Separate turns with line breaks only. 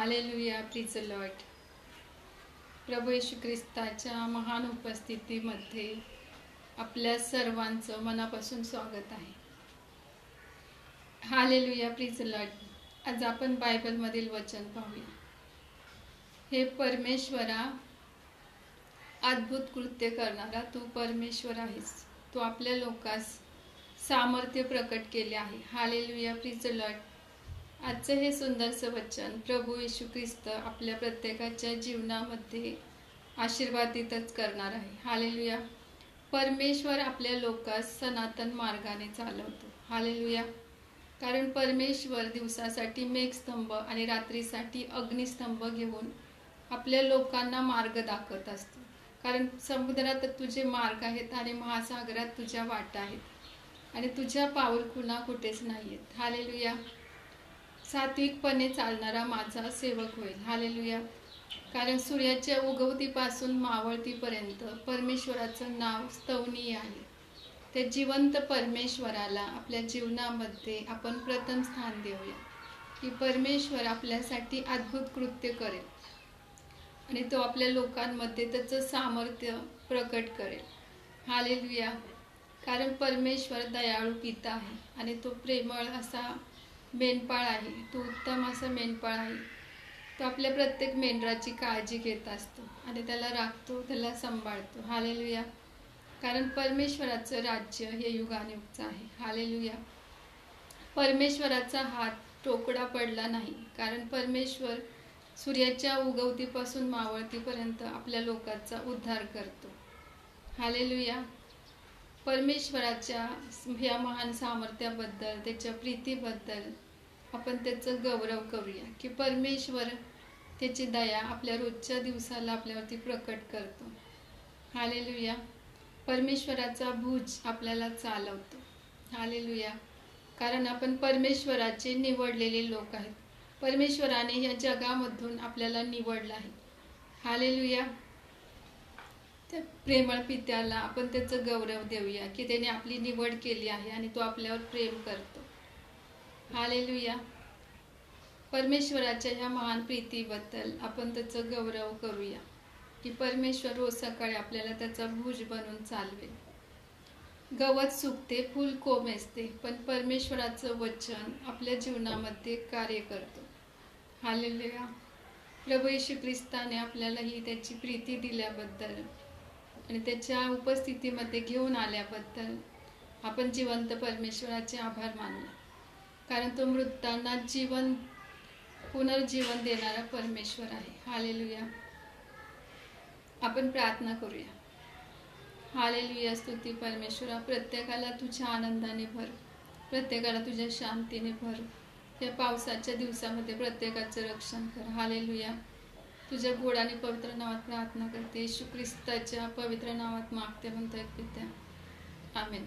Hallelujah, praise the Lord. प्रभू येशू ख्रिस्ताच्या महान उपस्थितीमध्ये आपल्या सर्वांचं मनापासून स्वागत आहे. Hallelujah, praise the Lord. आज आपण बायबलमधील वचन पाहूया. हे परमेश्वरा, अद्भुत कृत्य करणारा तू परमेश्वर आहेस. तू आपल्या लोकांस सामर्थ्य प्रकट केले आहे. Hallelujah, praise the Lord. आजचं हे सुंदरसं वचन प्रभू येशू ख्रिस्त आपल्या प्रत्येकाच्या जीवनामध्ये आशीर्वादितच करणार आहे. हालेलुया. परमेश्वर आपल्या लोकांस सनातन मार्गाने चालवतो. हालेलुया. कारण परमेश्वर दिवसासाठी मेघस्तंभ आणि रात्रीसाठी अग्निस्तंभ घेऊन आपल्या लोकांना मार्ग दाखवत असतो. कारण समुद्रात तुझे मार्ग आहेत आणि महासागरात तुझ्या वाटा आहेत आणि तुझ्या पाऊलखुणा कुठेच नाही आहेत. हालेलुया. सात्विकपणे चालणारा माझा सेवक होईल. हालेलुया. कारण सूर्याच्या उगवतीपासून मावळतीपर्यंत परमेश्वराचं नाव स्तवनीय आहे. त्या जिवंत परमेश्वराला आपल्या जीवनामध्ये आपण प्रथम स्थान देऊया की परमेश्वर आपल्यासाठी अद्भुत कृत्य करेल आणि तो आपल्या लोकांमध्ये त्याचं सामर्थ्य प्रकट करेल. हालेलुया. कारण परमेश्वर दयाळू पिता आहे आणि तो प्रेमळ असा मेंढपाळ आहे. तो उत्तम असा मेंढपाळ आहे. तो आपल्या प्रत्येक मेंढराची काळजी घेत असतो आणि त्याला राखतो, त्याला सांभाळतो. हालेलुया. कारण परमेश्वराचं राज्य हे युगानुयुगचं आहे. हालेलुया. परमेश्वराचा हात टोकडा पडला नाही. कारण परमेश्वर सूर्याच्या उगवतीपासून मावळतीपर्यंत आपल्या लोकांचा उद्धार करतो. हालेलुया. परमेश्वराच्या ह्या महान सामर्थ्याबद्दल, त्याच्या प्रीतीबद्दल आपण त्याचं गौरव करूया की परमेश्वर त्याची दया आपल्या रोजच्या दिवसाला आपल्यावरती प्रकट करतो. हालेलुया. परमेश्वराचा भुज आपल्याला चालवतो. हालेलुया. कारण आपण परमेश्वराचे निवडलेले लोक आहेत. परमेश्वराने या जगामधून आपल्याला निवडलं आहे. हालेलुया. त्या प्रेमळ पित्याला आपण त्याचं गौरव देऊया की त्याने आपली निवड केली आहे आणि तो आपल्यावर प्रेम करतो. हालेलुया. परमेश्वराच्या ह्या महान प्रीतीबद्दल आपण त्याचं गौरव करूया की परमेश्वर रोज सकाळी आपल्याला त्याचा भुज बनून चालवेल. गवत सुकते, फूल कोमेजते, पण परमेश्वराचं वचन आपल्या जीवनामध्ये कार्य करतो. हालेलुया. प्रभू येशू ख्रिस्ताने आपल्याला ही त्याची प्रीती दिल्याबद्दल आणि त्याच्या उपस्थितीमध्ये घेऊन आल्याबद्दल आपण जिवंत परमेश्वराचे आभार मानूया. कारण तो मृतांना पुनर्जीवन देणारा परमेश्वर आहे. हालेलुया. आपण प्रार्थना करूया. हालेलुया. स्तुती परमेश्वरा, प्रत्येकाला तुझ्या आनंदाने भर, प्रत्येकाला तुझ्या शांतीने भर. या पावसाच्या दिवसामध्ये प्रत्येकाचं रक्षण कर. हालेलुया. तुझ्या गोड आणि पवित्र नावात प्रार्थना करते. येशू ख्रिस्ताच्या पवित्र नावात मागते म्हणतोय पित्या. आमेन.